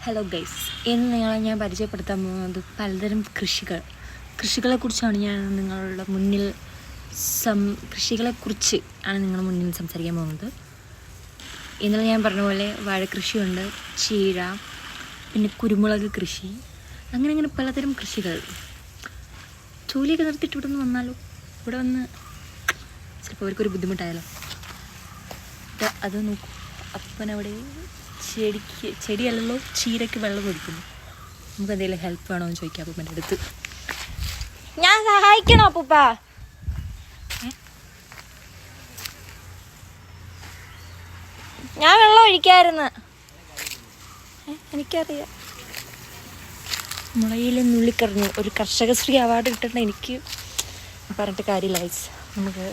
Hello guys, ഇന്ന് നിങ്ങളെ ഞാൻ പരിചയപ്പെടുത്താൻ പോകുന്നത് പലതരം കൃഷികളെക്കുറിച്ചാണ്. ഞാൻ നിങ്ങളുടെ മുന്നിൽ കൃഷികളെക്കുറിച്ച് ആണ് നിങ്ങളുടെ മുന്നിൽ സംസാരിക്കാൻ പോകുന്നത്. ഇന്നലെ ഞാൻ പറഞ്ഞ പോലെ വാഴക്കൃഷിയുണ്ട്, ചീര, പിന്നെ കുരുമുളക് കൃഷി, അങ്ങനെ പലതരം കൃഷികൾ. ജോലിയൊക്കെ നിർത്തിയിട്ട് ഇവിടെ നിന്ന് വന്നാലോ, ഇവിടെ വന്ന് ചിലപ്പോൾ അവർക്കൊരു ബുദ്ധിമുട്ടായാലോ. അത് നോക്കൂ, അപ്പനവിടെ ചെടിയല്ലല്ലോ, ചീരയ്ക്ക് വെള്ളം ഒഴിക്കുന്നു. നമുക്ക് എന്തെങ്കിലും ഹെൽപ്പ് വേണോ എന്ന് ചോദിക്കാം അപ്പൂപ്പൻ്റെ അടുത്ത്. ഞാൻ സഹായിക്കണോ അപ്പൂപ്പ? ഞാൻ വെള്ളം ഒഴിക്കായിരുന്നു, എനിക്കറിയാം. മുളയിൽ നുള്ളിക്കറിഞ്ഞു. ഒരു കർഷകശ്രീ അവാർഡ് കിട്ടേണ്ട എനിക്ക് പറഞ്ഞിട്ട് കാര്യമില്ല. നമുക്ക്